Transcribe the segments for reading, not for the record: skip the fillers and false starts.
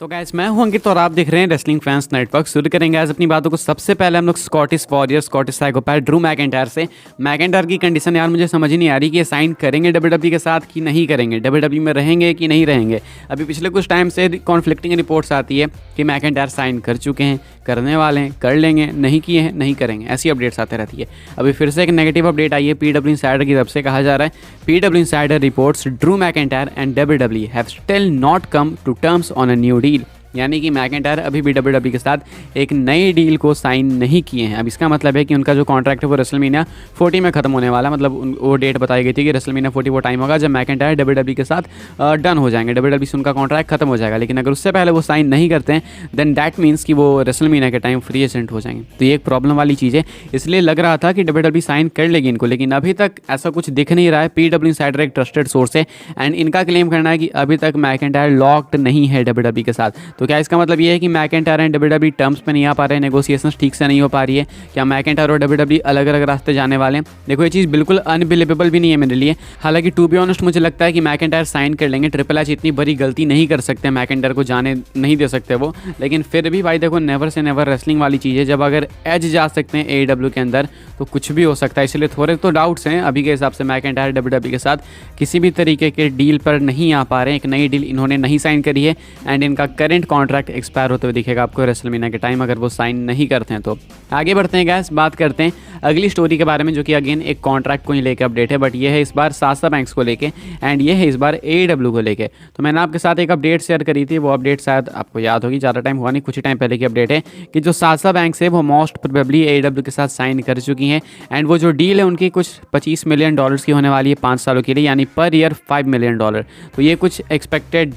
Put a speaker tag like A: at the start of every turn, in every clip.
A: तो गाइस मैं हूं अंकित और आप देख रहे हैं रेसलिंग फैंस नेटवर्क। शुरू करेंगे आज अपनी बातों को। सबसे पहले हम लोग Scottish warrior, Scottish psychopath Drew McIntyre से। मैकिंटायर की कंडीशन यार मुझे समझ ही नहीं आ रही कि ये साइन करेंगे डब्ल्यूडब्ल्यू के साथ कि नहीं करेंगे, डब्ल्यूडब्ल्यू में रहेंगे कि नहीं रहेंगे। अभी पिछले कुछ टाइम से कॉन्फ्लिक्टिंग रिपोर्ट्स आती है कि मैकिंटायर साइन कर चुके हैं, करने वाले हैं, कर लेंगे, नहीं किए हैं, नहीं करेंगे, ऐसी अपडेट्स आते रहती है। अभी फिर से एक नेगेटिव अपडेट आई है पीडब्ल्यू इनसाइडर की तरफ से। कहा जा रहा है PW insider reports Drew McIntyre and WWE have still not come to terms on a new deal. यानी कि मैकिंटायर अभी भी डब्ल्यूडब्ल्यू के साथ एक नई डील को साइन नहीं किए हैं। अब इसका मतलब है कि उनका जो कॉन्ट्रैक्ट है वो रेसलमेनिया 40 में खत्म होने वाला है। मतलब वो डेट बताई गई थी कि रेसलमेनिया 40 वो टाइम होगा जब मैकिंटायर डब्ल्यूडब्ल्यू के साथ डन हो जाएंगे, डब्ल्यूडब्ल्यू से उनका कॉन्ट्रैक्ट खत्म हो जाएगा। लेकिन अगर उससे पहले वो साइन नहीं करते हैं देन दैट मीन्स कि वो रेसलमेनिया के टाइम फ्री एजेंट हो जाएंगे। तो ये एक प्रॉब्लम वाली चीज़ है। इसलिए लग रहा था कि डब्ल्यूडब्ल्यू साइन कर लेगी इनको, लेकिन अभी तक ऐसा कुछ दिख नहीं रहा है। पीडब्ल्यू इनसाइडर एक ट्रस्टेड सोर्स है एंड इनका क्लेम करना है कि अभी तक मैकिंटायर लॉक्ड नहीं है डब्ल्यूडब्ल्यू के साथ। तो क्या इसका मतलब ये है कि मैकिंटायर एंड डब्ल्यूडब्ल्यू टर्म्स पे नहीं आ पा रहे हैं, नेगोशिएशंस ठीक से नहीं हो पा रही है? क्या मैकिंटायर और डब्ल्यूडब्ल्यू अलग अलग रास्ते जाने वाले हैं? देखो ये चीज़ बिल्कुल अनबिलीवेबल भी नहीं है मेरे लिए। हालांकि टू बी ऑनेस्ट मुझे लगता है कि मैकिंटायर साइन कर लेंगे। ट्रिपल एच इतनी बड़ी गलती नहीं कर सकते, मैकिंटायर को जाने नहीं दे सकते वो। लेकिन फिर भी भाई देखो नेवर से नेवर रेसलिंग वाली चीज़ है। जब अगर एज जा सकते हैं एडब्ल्यू के अंदर तो कुछ भी हो सकता है। इसलिए थोड़े तो डाउट्स हैं अभी के हिसाब से। मैकिंटायर डब्ल्यूडब्ल्यू के साथ किसी भी तरीके के डील पर नहीं आ पा रहे हैं। एक नई डील इन्होंने नहीं साइन करी है एंड इनका करंट कॉन्ट्रैक्ट एक्सपायर होते हुए दिखेगा आपको रेसलमेनिया के टाइम अगर वो साइन नहीं करते हैं तो। आगे बढ़ते हैं गैस, बात करते हैं अगली स्टोरी के बारे में जो कि अगेन एक कॉन्ट्रैक्ट को ही लेकर अपडेट है। बट ये है इस बार सासा बैंक्स को लेके एंड ये है इस बार एडब्ल्यू को लेके। तो मैंने आपके साथ एक अपडेट शेयर करी थी, वो अपडेट शायद आपको याद होगी, ज़्यादा टाइम हुआ नहीं, कुछ ही टाइम पहले की अपडेट है कि जो सासा बैंक्स है वो मोस्ट प्रोबेबली एडब्ल्यू के साथ साइन कर चुकी हैं एंड वो जो डील है उनकी कुछ $25 मिलियन की होने वाली है 5 सालों के लिए, यानी पर ईयर $5 मिलियन। तो ये कुछ एक्सपेक्टेड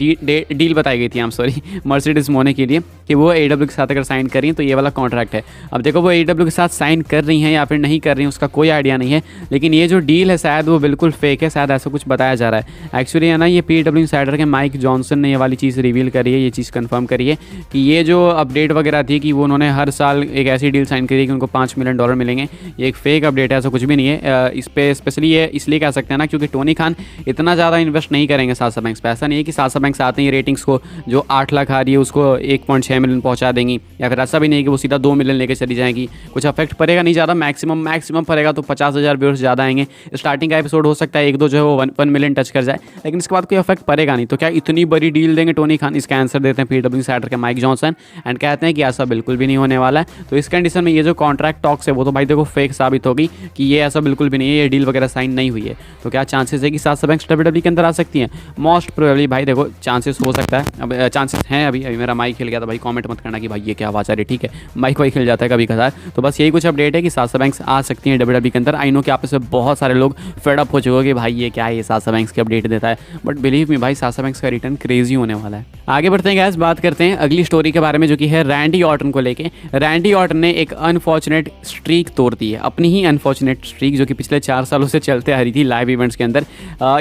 A: डील बताई गई थी, आई एम सॉरी, मर्सिडीज मोने के लिए कि वो एडब्ल्यू के साथ अगर साइन कर रही हैं तो ये वाला कॉन्ट्रैक्ट है। अब देखो वो एडब्ल्यू के साथ साइन कर रही हैं या फिर नहीं कर रही हैं उसका कोई आइडिया नहीं है, लेकिन ये जो डील है शायद वो बिल्कुल फेक है, शायद ऐसा कुछ बताया जा रहा है। एक्चुअली है ना, ये पीडब्ल्यू इनसाइडर के माइक जॉनसन ने ये वाली चीज़ रिवील करी है, ये चीज़ कंफर्म करी है कि ये जो अपडेट वगैरह थी कि वो उन्होंने हर साल एक ऐसी डील साइन करी कि उनको $5 मिलियन मिलेंगे, ये एक फेक अपडेट है, ऐसा कुछ भी नहीं है। इस पर स्पेशली ये इसलिए कह सकते हैं ना क्योंकि टोनी खान इतना ज़्यादा इन्वेस्ट नहीं करेंगे सासा बैंक्स पे। ऐसा नहीं है कि सासा बैंक्स आते हैं रेटिंग्स को जो 8 लाख आ रही है उसको 1.6 मिलियन पहुँचा देंगी, या फिर ऐसा भी नहीं है कि वो सीधा 2 मिलियन लेकर चली जाएगी। कुछ अफेक्ट पड़ेगा नहीं ज़्यादा, मैक्सिमम पड़ेगा तो 50,000 व्यूअर्स ज़्यादा आएंगे। स्टार्टिंग का एपिसोड हो सकता है 1-2 जो है वो 1 मिलियन टच कर जाए, लेकिन इसके बाद कोई अफेक्ट पड़ेगा नहीं। तो क्या इतनी बड़ी डील देंगे टोनी खान? इसका आंसर देते हैं पीडब्ल्यू इनसाइडर के माइक जॉनसन एंड कहते हैं कि ऐसा बिल्कुल भी नहीं होने वाला है। तो इस कंडीशन में ये जो कॉन्ट्रैक्ट टॉक्स है वो तो भाई देखो फेक साबित होगी कि ये ऐसा बिल्कुल भी नहीं है, ये डील वगैरह साइन नहीं हुई है। तो क्या चांसेस है कि सासा बैंक्स डब्ल्यूडब्ल्यू के अंदर आ सकती हैं? मोस्ट प्रोबेबली भाई देखो चांसेस हो सकता है, अब चांसेस हैं। अभी मेरा माइक हिल गया था भाई, कॉमेंट मत करना कि भाई ये क्या आवाज़ आ रही है, ठीक है, माइक वाइक हिल जाता है कभी कभार। तो बस यही कुछ अपडेट है कि सासा बैंक्स आ सकती हैं डब्ल्यूडब्ल्यू के अंदर। आई नो कि आप इसमें बहुत सारे लोग फेड अप हो चुके हो कि भाई ये क्या है, ये सासा बैंक्स की अपडेट देता है, बट बिलीव मी भाई सासा बैंक्स का रिटर्न क्रेजी होने वाला है। आगे बढ़ते हैं गैस, बात करते हैं अगली स्टोरी के बारे में जो कि है रैंडी ऑर्टन को लेके। रैंडी ऑर्टन ने एक अनफॉर्चुनेट स्ट्रीक तोड़ दी है, अपनी ही अनफॉर्चुनेट स्ट्रीक जो कि पिछले 4 सालों से चलते आ रही थी लाइव इवेंट्स के अंदर।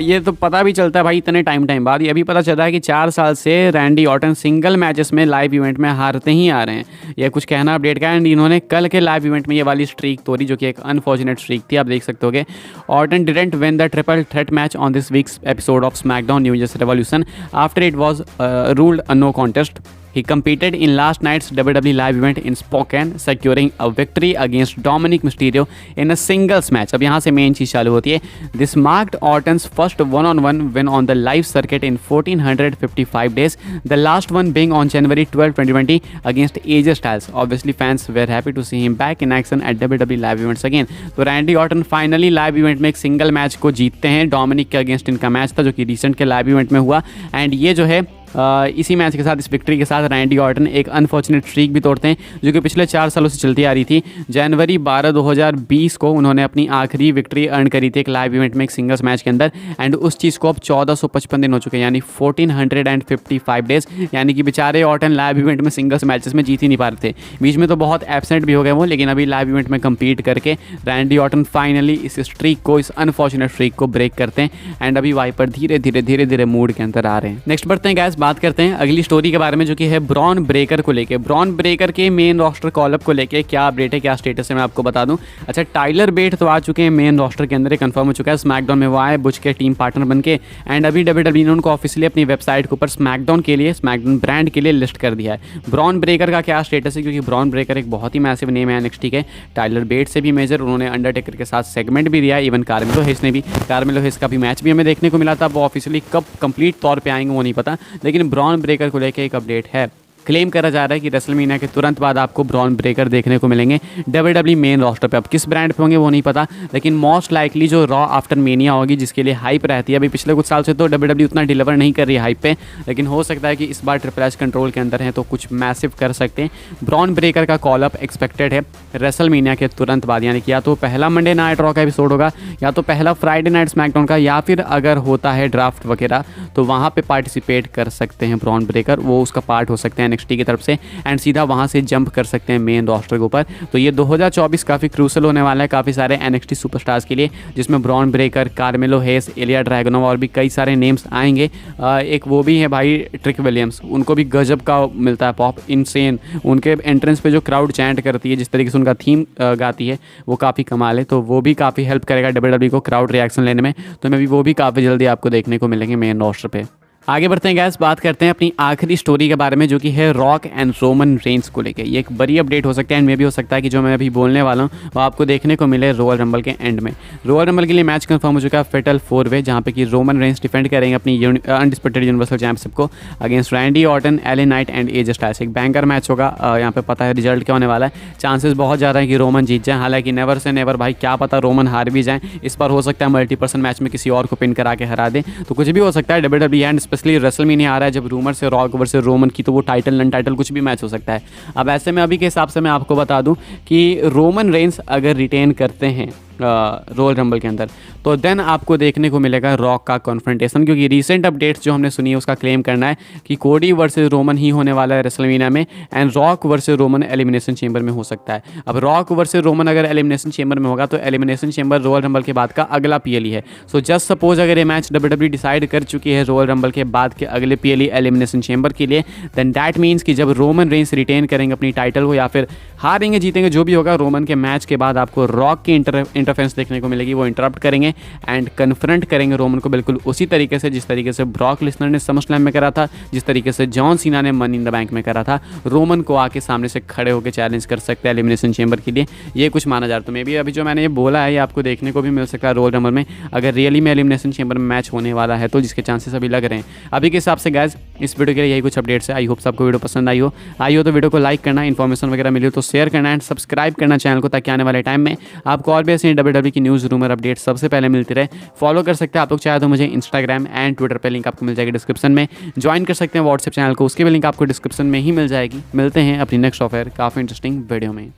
A: ये तो पता भी चलता है भाई इतने टाइम बाद, ये अभी पता चला है कि 4 साल से रैंडी ऑर्टन सिंगल मैचेस में लाइव इवेंट में हारते ही आ रहे हैं। ये कुछ कहना अपडेट का एंड इन्होंने कल के लाइव इवेंट में ये वाली स्ट्रीक तोड़ी जो कि एक अनफॉर्चुनेट स्ट्रीक थी। आप देख सकते होगे Orton didn't win the triple threat match on this week's episode of SmackDown New Year's Revolution after it was ruled a no contest. He competed in last night's WWE live event in Spokane, securing a victory against Dominic Mysterio in a singles match. अब यहाँ से main चीज़ चालू होती है। This marked Orton's first one-on-one win on the live circuit in 1455 days, the last one being on January 12, 2020 against AJ Styles. Obviously, fans were happy to see him back in action at WWE live events again. तो Randy Orton finally live event में एक single match को जीतते हैं। Dominic के against इनका match था जो कि रिसेंट के लाइव इवेंट में हुआ एंड ये जो है इसी मैच के साथ, इस विक्ट्री के साथ रैंडी ऑर्टन एक अनफॉर्चुनेट स्ट्रीक भी तोड़ते हैं जो कि पिछले 4 सालों से चलती आ रही थी। जनवरी 12, 2020 को उन्होंने अपनी आखिरी विक्ट्री अर्न करी थी एक लाइव इवेंट में एक सिंगल्स मैच के अंदर एंड उस चीज़ को अब 1455 दिन हो चुके हैं, यानी 1455 डेज। यानी कि बेचारे ऑर्टन लाइव इवेंट में सिंगल्स मैचेस में जीत ही नहीं पा रहे थे, बीच में तो बहुत एब्सेंट भी हो गए वो, लेकिन अभी लाइव इवेंट में कम्पीट करके रैंडी ऑर्टन फाइनली इस स्ट्रीक को, इस अनफॉर्चुनेट स्ट्रीक को ब्रेक करते हैं एंड अभी वाइपर धीरे धीरे मूड के अंदर आ रहे हैं। नेक्स्ट बढ़ते हैं गैस, बात करते हैं अगली स्टोरी के बारे में, जो कि है ब्रॉन ब्रेकर को लेके। ब्रॉन ब्रेकर के मेन रोस्टर कॉलअप को लेके क्या अपडेट है, क्या स्टेटस है, मैं आपको बता दूं। अच्छा, टाइलर बेट तो आ चुके हैं मेन रोस्टर के अंदर, कंफर्म हो चुका है। स्मैकडाउन में वो आए बुच के टीम पार्टनर बन के, एंड अभी WWE ने उनको ऑफिशियली अपनी वेबसाइट के ऊपर स्मैकडाउन के लिए, स्मैकडाउन ब्रांड के लिए लिस्ट कर दिया है। ब्रॉन ब्रेकर का क्या स्टेटस है, क्योंकि ब्रॉन ब्रेकर एक बहुत ही मैसिव नेम है NXT के, टाइलर बेट से भी मेजर। उन्होंने अंडरटेकर के साथ सेगमेंट भी दिया है। इवन कार्मेलो हेस ने भी, कार्मेलो हेस का भी मैच भी हमें देखने को मिला था। वो ऑफिशियली कब कंप्लीट तौर पे आएंगे वो नहीं पता, लेकिन ब्रॉन ब्रेकर को लेकर एक अपडेट है। क्लेम करा जा रहा है कि रेसलमेनिया के तुरंत बाद आपको ब्रॉन ब्रेकर देखने को मिलेंगे WWE मेन रोस्टर पे। अब किस ब्रांड पे होंगे वो नहीं पता, लेकिन मोस्ट लाइकली जो रॉ आफ्टर मेनिया होगी, जिसके लिए हाइप रहती है। अभी पिछले कुछ साल से तो WWE उतना डिलीवर नहीं कर रही है हाइप पे, लेकिन हो सकता है कि इस बार ट्रिपल एच कंट्रोल के अंदर है तो कुछ मैसिव कर सकते हैं। ब्रॉन ब्रेकर का कॉल अप एक्सपेक्टेड है रेसलमेनिया के तुरंत बाद, यानी कि या तो पहला मंडे नाइट रॉ का एपिसोड होगा, या तो पहला फ्राइडे नाइट स्मैकडाउन का, या फिर अगर होता है ड्राफ्ट वगैरह तो वहाँ पे पार्टिसिपेट कर सकते हैं ब्रॉन ब्रेकर। वो उसका पार्ट हो सकते हैं NXT की तरफ से, एंड सीधा वहाँ से जंप कर सकते हैं मेन रोस्टर के ऊपर। तो ये 2024 काफ़ी क्रूशल होने वाला है काफ़ी सारे NXT सुपरस्टार्स के लिए, जिसमें ब्रॉन ब्रेकर, कार्मेलो हेस, इलिया ड्रैगनोव और भी कई सारे नेम्स आएंगे। एक वो भी है भाई ट्रिक विलियम्स, उनको भी गजब का मिलता है पॉप, इनसेन। उनके एंट्रेंस पे जो क्राउड चैंट करती है, जिस तरीके से उनका थीम गाती है, वो काफ़ी कमाल है। तो वो भी काफ़ी हेल्प करेगा WWE को क्राउड रिएक्शन लेने में। तो मैं भी वो भी काफ़ी जल्दी आपको देखने को मिलेंगे मेन रोस्टर पे। आगे बढ़ते हैं गैस, बात करते हैं अपनी आखिरी स्टोरी के बारे में, जो कि है रॉक एंड रोमन रेंस को लेके। ये एक बड़ी अपडेट हो सकता है, एंड में भी हो सकता है कि जो मैं अभी बोलने वाला हूँ वो आपको देखने को मिले रॉयल रंबल के एंड में। रॉयल रंबल के लिए मैच कंफर्म हो चुका है, फेटल 4 वे, जहाँ पे कि रोमन रेंस डिफेंड करेंगे अपनी अनडिस्प्यूटेड यूनिवर्सल चैंपियनशिप को against Randy Orton, LA night and AJ styles. एक बैंकर मैच होगा। यहाँ पे पता है रिजल्ट क्या होने वाला है। चांसेस बहुत ज़्यादा है कि रोमन जीत जाए, हालांकि नेवर से नेवर भाई, क्या पता रोमन हार भी जाए। इस बार हो सकता है मल्टीपर्सन मैच में किसी और को पिन करा के हरा दे, तो कुछ भी हो सकता है। WWE एंड स्पेशली रेसलमेनिया आ रहा है जब रूमर से रॉक वर्सेस रोमन की, तो वो टाइटल नन टाइटल कुछ भी मैच हो सकता है। अब ऐसे में अभी के हिसाब से मैं आपको बता दूं कि रोमन रेंस अगर रिटेन करते हैं रॉयल रंबल के अंदर, तो देन आपको देखने को मिलेगा रॉक का कॉन्फ्रंटेशन, क्योंकि रीसेंट अपडेट्स जो हमने सुनी है उसका क्लेम करना है कि कोडी वर्सेस रोमन ही होने वाला है रेसलमेनिया में, and rock versus Roman elimination chamber में हो सकता है। अब रॉक वर्सेस रोमन अगर एलिमिनेशन चेंबर में होगा तो एलिमिनेशन चेंबर रॉयल रंबल के बाद का अगला PLE है। सो जस्ट सपोज अगर ये मैच WWE डिसाइड कर चुकी है रॉयल रंबल के बाद के अगले PLE एलिमिनेशन चेंबर के लिए, देन दैट मीन्स कि जब रोमन रेंस रिटेन करेंगे अपनी टाइटल को, या फिर हारेंगे जीतेंगे जो भी होगा, रोमन के मैच के बाद आपको रॉक की इंटरफेरेंस देखने को मिलेगी। वो इंटरप्ट करेंगे एंड कन्फ्रंट करेंगे रोमन को, बिल्कुल उसी तरीके से जिस तरीके से ब्रॉक लिस्नर ने समरस्लैम में करा था, जिस तरीके से जॉन सीना ने मनी इन द बैंक में करा था। रोमन को आके सामने से खड़े होकर चैलेंज कर सकते हैं एलिमिनेशन चेंबर के लिए, ये कुछ माना जा रहा है। तो मे भी अभी जो मैंने ये बोला है ये आपको देखने को भी मिल सकता है रॉयल रंबल में, अगर रियली में एलिमिनेशन चेंबर में मैच होने वाला है तो, जिसके चांसेस अभी लग रहे हैं अभी के हिसाब से। गाइस, इस वीडियो के लिए यही कुछ अपडेट्स है। आई होप सबको वीडियो पसंद आई हो तो वीडियो को लाइक करना, इन्फॉर्मेशन वगैरह मिली हो तो शेयर करना, एंड सब्सक्राइब करना चैनल को, ताकि आने वाले टाइम में आपको और भी ऐसे WWE की न्यूज़, रूमर, अपडेट सबसे पहले मिलती रहे। फॉलो कर सकते हैं आप लोग चाहे तो मुझे इंस्टाग्राम एंड ट्विटर पे, लिंक आपको मिल जाएगी डिस्क्रिप्शन में। ज्वाइन कर सकते हैं व्हाट्सएप चैनल को, उसकी भी लिंक आपको डिस्क्रिप्शन में ही मिल जाएगी। मिलते हैं अपनी नेक्स्ट ऑफर काफ़ी इंटरेस्टिंग वीडियो में।